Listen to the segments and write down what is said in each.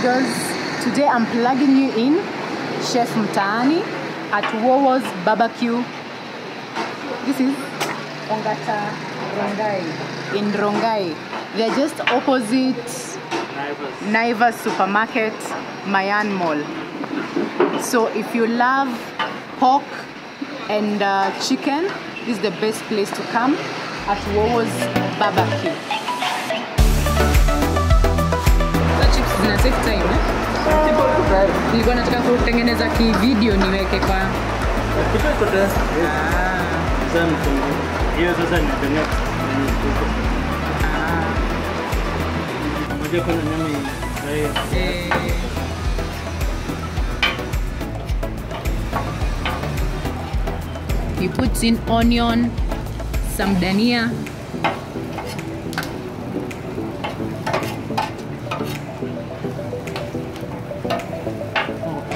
amigos, today I'm plugging you in Chef Mtaani at Wowos Barbecue. This is Ongata Rongai in Rongai. They're just opposite Naivas Supermarket, Mayan Mall. So if you love pork and chicken, this is the best place to come at Wowos Barbecue. Zina take time, eh? Nilikuwa nataka kutengeneza video niweke kwa hiyo sasa ni the next. Moja kuna nyama he puts in onion, some dania,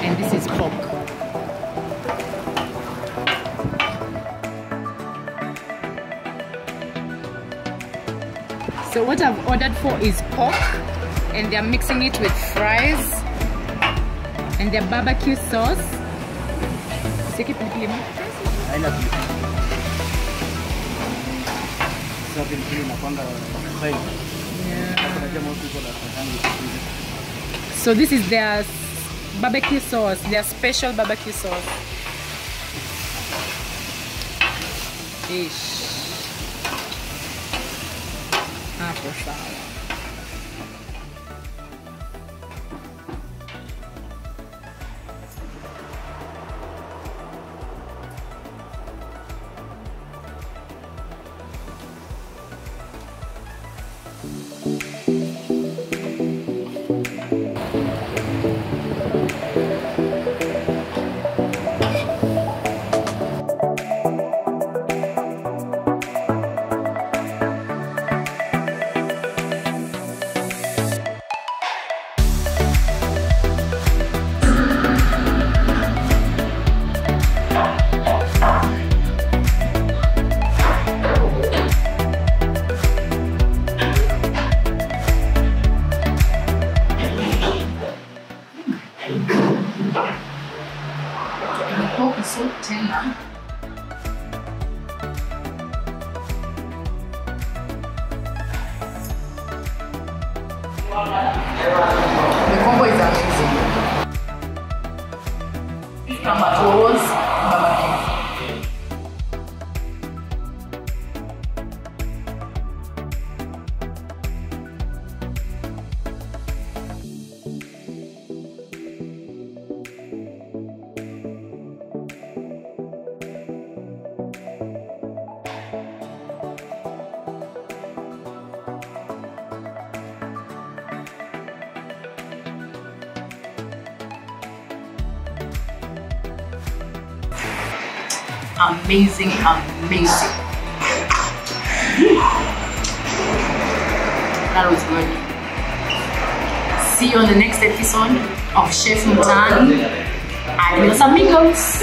and this is pork. So what I've ordered for is pork, and they're mixing it with fries and their barbecue sauce. I love you. So this is their barbecue sauce, their special barbecue sauce. Ish. Hapo sawa. The pork is so tender. The combo is amazing. Come at Wowos Barbecue. Amazing, amazing. That was good. See you on the next episode of Chef Mtaani. Adios amigos.